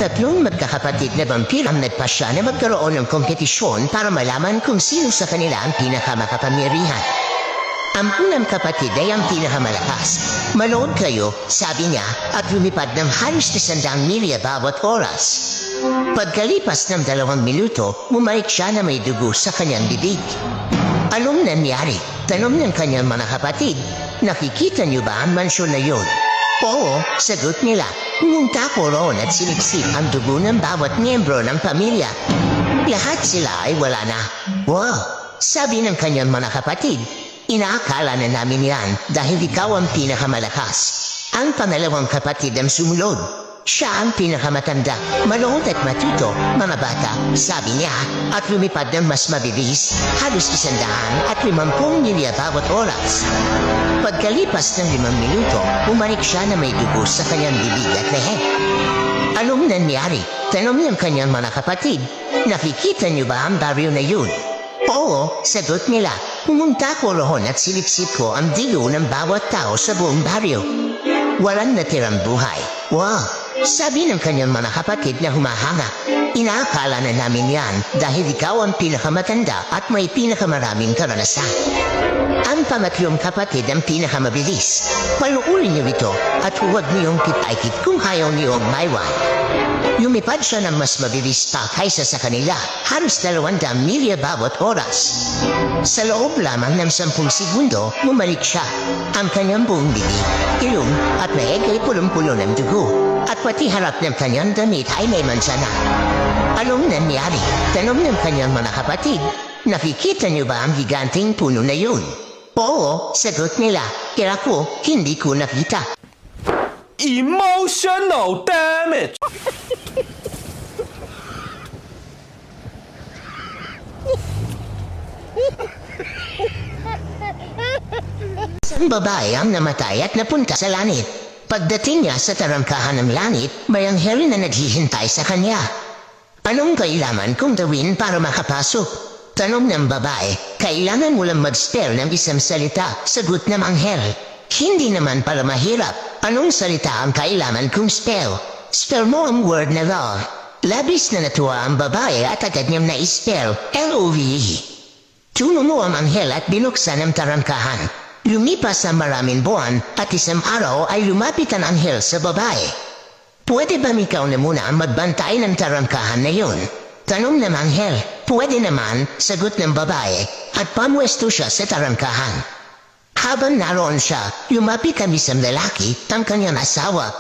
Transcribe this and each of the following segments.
Tatlong magkakapatid na vampir ang nagpasya na magkaroon ng kompetisyon para malaman kung sino sa kanila ang pinakamakapangyarihan. Ang unang kapatid ay ang pinakamalakas. Manood kayo, sabi niya, at lumipad ng halos 100 milya bawat oras. Pagkalipas ng 2 minuto, bumalik siya na may dugo sa kanyang bibig. Anong nangyari? Tanong ng kanyang mga kapatid. Nakikita niyo ba ang mansyon na yun? Oo, sagot nila. Pumunta ko roon at siniksik ang dugo ng bawat miyembro ng pamilya. Lahat sila ay wala na. Wow, sabi ng kanyang mga kapatid. Inaakala na namin yan dahil ikaw ang pinakamalakas. Ang pangalawang kapatid ang sumunod. Siya ang pinakamatanda, manood at matuto, mga bata, sabi niya, at lumipad ng mas mabilis, halos 150 milya bawat oras. Pagkalipas ng 5 minuto, bumalik siya na may dugo sa kanyang bibig at lehe. Anong nangyari? Tanong ng kanyang mga kapatid. Nakikita niyo ba ang baryo na yun? Oo, sagot nila. Pumunta ko roon at silipsip ko ang digo ng bawat tao sa buong baryo. Walang natirang buhay. Wow! Sabi ng kanyang mga kapatid na humahanga. Inaakala na namin yan dahil ikaw ang pinakamatanda at may pinakamaraming karanasan. Ang pangatlong kapatid ang pinakamabilis. Panuulin niyo ito at huwag niyong kipaikit kung ayaw niyong maiwan. Lumipad siya ng mas mabilis pa kaysa sa kanila, halos 200 milya bawat oras. Sa loob lamang ng 10 segundo, bumalik siya. Ang kanyang buong bibig, ilong at leeg ay pulong-pulo ng dugo. At pati harap ng kanyang damit ay may mansana. Anong nangyari? Tanong ng kanyang mga kapatid. Nakikita niyo ba ang giganting puno na yun? Oo, sagot nila. Kaya ko, hindi ko nakita. Emotional damage! Isang babae ang namatay at napunta sa langit. Pagdating niya sa tarangkahan ng langit, may anghel na naghihintay sa kanya. Anong kailangan kong gawin para makapasok? Tanong ng babae. Kailangan mo lang mag-spell ng isang salita, sagot ng anghel. Hindi naman para mahirap. Anong salita ang kailangan kong spell? Spell mo ang word na law. Labis na natuwa ang babae at agad niyang na-spell, L-O-V-E. Tuno mo ang anghel at binuksan ang tarangkahan. Lumipas ang maraming buwan at isang araw ay lumapit ang anghel sa babae. Pwede ba ikaw na muna ang magbantay ng tarangkahan na yun? Tanong ng anghel. Pwede naman, sagot ng babae at pamwesto siya sa tarangkahan. Habang naroon siya, lumapit ang isang lalaki, ang kanyang asawa.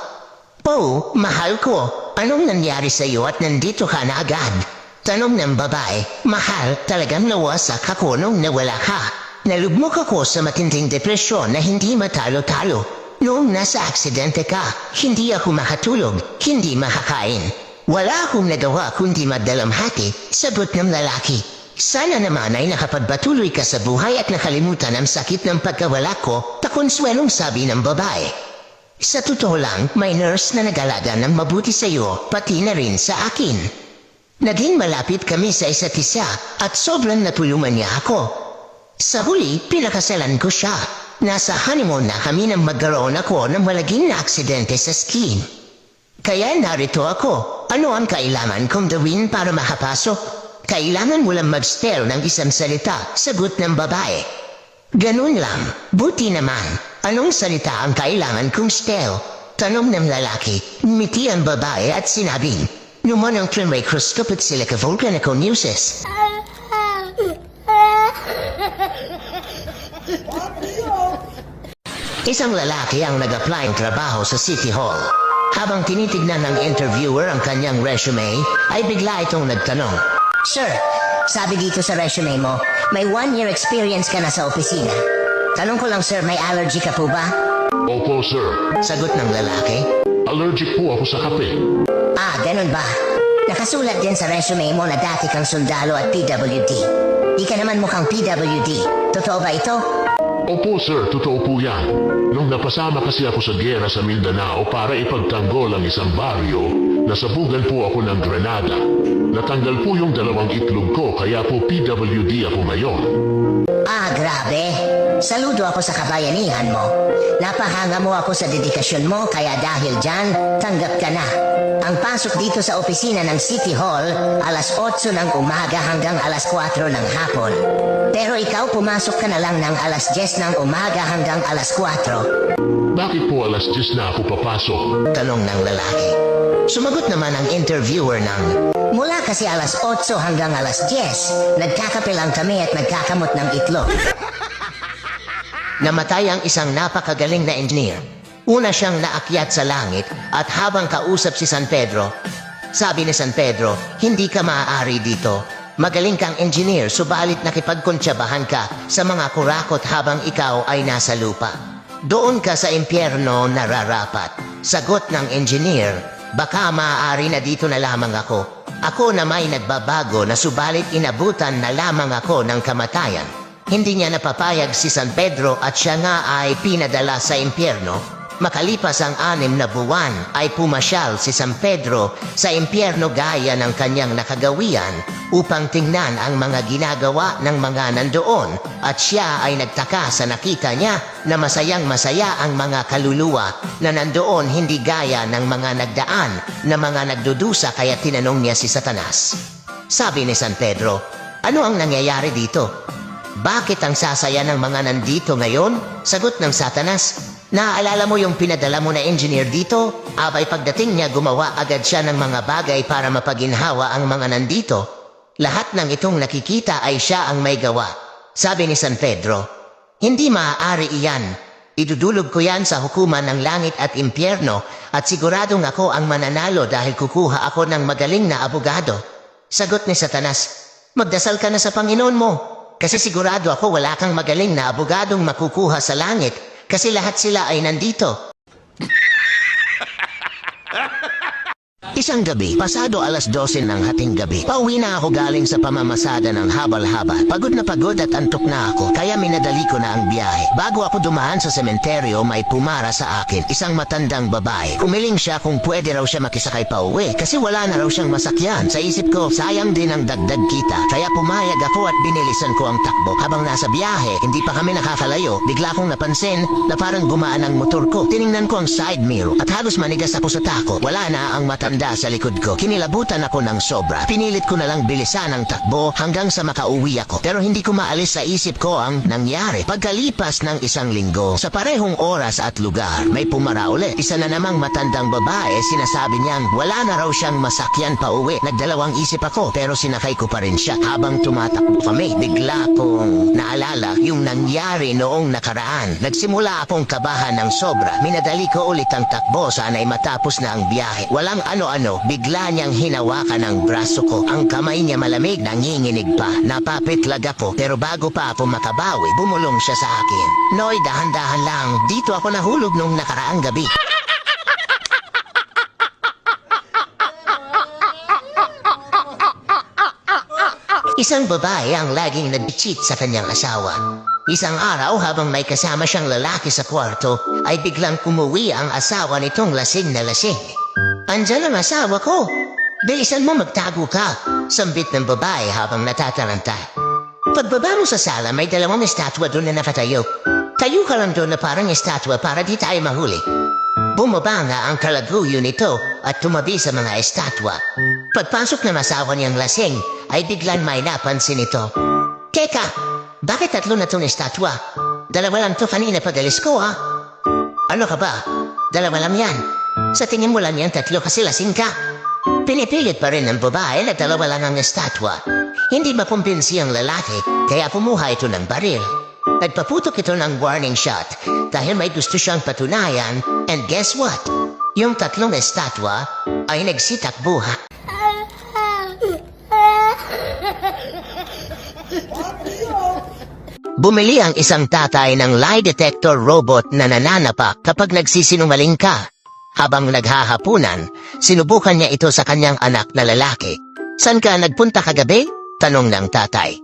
Po, mahal ko, anong nangyari sa iyo at nandito ka na agad? Tanong ng babae. Mahal, talagang nawasak ako nung nawala ka. Nalugmok ako sa matinding depresyon na hindi matalo-talo. Noong nasa aksidente ka, hindi ako makatulog, hindi makakain. Wala akong nagawa kundi magdalamhati, sagot ng lalaki. Sana naman ay nakapagpatuloy ka sa buhay at nakalimutan ang sakit ng pagkawala ko, pakonsuelong sabi ng babae. Sa totoo lang, may nurse na nag-alaga ng mabuti sa iyo, pati na rin sa akin. Naging malapit kami sa isa't isa at sobrang natulungan niya ako. Sa huli, pinakasalan ko siya. Nasa honeymoon na kami nang magkaroon ako ng malaging na aksidente sa skiing. Kaya narito ako. Ano ang kailangan kong gawin para makapasok? Kailangan mo lang mag-spell ng isang salita, sagot ng babae. Ganun lang. Buti naman. Anong salita ang kailangan kong spell? Tanong ng lalaki. Ngumiti ang babae at sinabi, Numanong microscope at silica volcaniconeusis. Isang lalaki ang nag-apply ng trabaho sa City Hall. Habang tinitignan ng interviewer ang kanyang resume, ay bigla itong nagtanong. Sir, sabi dito sa resume mo, may 1-year experience ka na sa opisina. Tanong ko lang sir, may allergy ka po ba? Opo, sir. Sagot ng lalaki. Allergic po ako sa kape. Ah, ganun ba? Nakasulat din sa resume mo na dati kang sundalo at PWD. Di ka naman mukhang PWD. Totoo ba ito? Opo, sir. Totoo po yan. Nung napasama kasi ako sa giyera sa Mindanao para ipagtanggol ang isang baryo, nasabugan po ako ng granada. Natanggal po yung 2 itlog ko kaya po PWD ako ngayon. Grabe. Saludo ako sa kabayanihan mo. Napahanga mo ako sa dedikasyon mo, kaya dahil dyan, tanggap ka na. Ang pasok dito sa opisina ng City Hall, alas 8 ng umaga hanggang alas 4 ng hapon. Pero ikaw pumasok ka na lang ng alas 10 ng umaga hanggang alas 4. Bakit po alas 10 na ako papasok? Tanong ng lalaki. Sumagot naman ang interviewer ng, Mula kasi alas 8 hanggang alas 10, nagkakape lang kami at nagkakamot ng itlog. namatay ang isang napakagaling na engineer. Una siyang naakyat sa langit at habang kausap si San Pedro, sabi ni San Pedro, hindi ka maaari dito. Magaling kang engineer subalit nakipagkontsabahan ka sa mga kurakot habang ikaw ay nasa lupa. Doon ka sa impyerno nararapat. Sagot ng engineer, baka maaari na dito na lamang ako. Ako na may nagbabago na subalit inabutan na lamang ako ng kamatayan. Hindi niya napapayag si San Pedro at siya nga ay pinadala sa impyerno. Makalipas ang 6 na buwan ay pumasyal si San Pedro sa impyerno gaya ng kanyang nakagawian upang tingnan ang mga ginagawa ng mga nandoon at siya ay nagtaka sa nakita niya na masayang masaya ang mga kaluluwa na nandoon hindi gaya ng mga nagdaan na mga nagdudusa kaya tinanong niya si Satanas. Sabi ni San Pedro, ano ang nangyayari dito? Bakit ang sasaya ng mga nandito ngayon? Sagot ng Satanas, naaalala mo yung pinadala mo na engineer dito? Abay pagdating niya gumawa agad siya ng mga bagay para mapaginhawa ang mga nandito. Lahat ng itong nakikita ay siya ang may gawa. Sabi ni San Pedro, hindi maaari iyan. Idudulog ko yan sa hukuman ng langit at impyerno at siguradong ako ang mananalo dahil kukuha ako ng magaling na abogado. Sagot ni Satanas, magdasal ka na sa Panginoon mo. Kasi sigurado ako wala kang magaling na abogadong makukuha sa langit kasi lahat sila ay nandito. Isang gabi, pasado alas 12 ng hating gabi, pauwi na ako galing sa pamamasada ng habal-habal. Pagod na pagod at antok na ako, kaya minadali ko na ang biyahe. Bago ako dumaan sa sementeryo, may pumara sa akin, isang matandang babae. Umiling siya kung pwede raw siya makisakay pa uwi kasi wala na raw siyang masakyan. Sa isip ko, sayang din ang dagdag kita, kaya pumayag ako at binilisan ko ang takbo. Habang nasa biyahe, hindi pa kami nakakalayo, bigla kong napansin na parang gumaan ang motor ko. Tiningnan ko ang side mirror at halos manigas ako sa takot. Wala na ang matanda sa likod ko. Kinilabutan ako ng sobra. Pinilit ko na lang bilisan ang takbo hanggang sa makauwi ako. Pero hindi ko maalis sa isip ko ang nangyari. Pagkalipas ng 1 linggo, sa parehong oras at lugar, may pumara ulit. Isa na namang matandang babae, sinasabi niyang wala na raw siyang masakyan pa uwi. Nagdalawang isip ako pero sinakay ko pa rin siya. Habang tumatakbo kami, bigla kong naalala yung nangyari noong nakaraan. Nagsimula akong kabahan ng sobra. Minadali ko ulit ang takbo, sana'y matapos na ang biyahe. Walang ano-ano, bigla niyang hinawakan ang braso ko. Ang kamay niya malamig, nanginginig pa. Napapitlag ako, pero bago pa ako makabawi, bumulong siya sa akin. Noy, dahan-dahan lang. Dito ako nahulog nung nakaraang gabi. Isang babae ang laging nag-cheat sa kanyang asawa. Isang araw habang may kasama siyang lalaki sa kwarto, ay biglang kumuwi ang asawa nitong lasing na lasing. Andiyan ang asawa ko. Bilisan mo, magtago ka. Sambit ng babae habang natataranta. Pagbaba mo sa sala, may 2 estatwa doon na nakatayo. Tayo ka lang doon na parang estatwa para di tayo mahuli. Bumaba nga ang kalaguyo nito at tumabi sa mga estatwa. Pagpasok ng asawa niyang lasing, ay biglang may napansin ito. Teka, bakit 3 na itong estatwa? 2 lang to kanina pag-alis ko, ha? Ano ka ba? 2 lang yan. Sa tingin mo lang yan 3 kasi lasing ka. Pinipilit pa rin ng babae na 2 lang ang estatwa. Hindi makumbinsi ang lalaki, kaya pumuha ito ng baril. Nagpaputok ito ng warning shot dahil may gusto siyang patunayan, and guess what? Yung 3 estatwa ay nagsitakbuhan. Bumili ang isang tatay ng lie detector robot na nananapak kapag nagsisinungaling ka. Habang naghahapunan, sinubukan niya ito sa kanyang anak na lalaki. San ka nagpunta kagabi? Tanong ng tatay.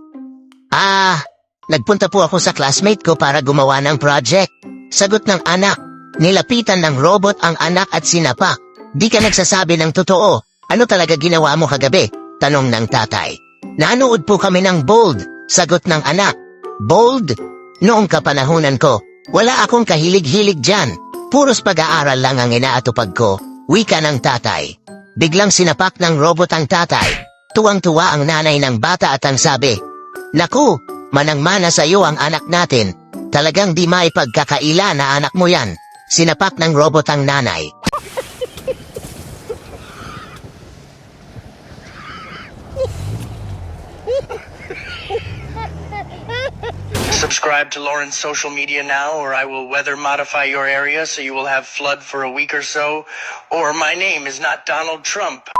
Nagpunta po ako sa classmate ko para gumawa ng project. Sagot ng anak. Nilapitan ng robot ang anak at sinapak. Di ka nagsasabi ng totoo. Ano talaga ginawa mo kagabi? Tanong ng tatay. Nanood po kami ng Bold. Sagot ng anak. Bold? Noong kapanahunan ko, wala akong kahilig-hilig dyan. Puros pag-aaral lang ang inaatupag ko, wika ng tatay. Biglang sinapak ng robot ang tatay. Tuwang-tuwa ang nanay ng bata at ang sabi, "Naku, manang-mana sa iyo ang anak natin. Talagang di maipagkakaila na anak mo yan." Sinapak ng robot ang nanay. Subscribe to Lauren's social media now, or I will weather modify your area so you will have flood for a week or so. Or my name is not Donald Trump.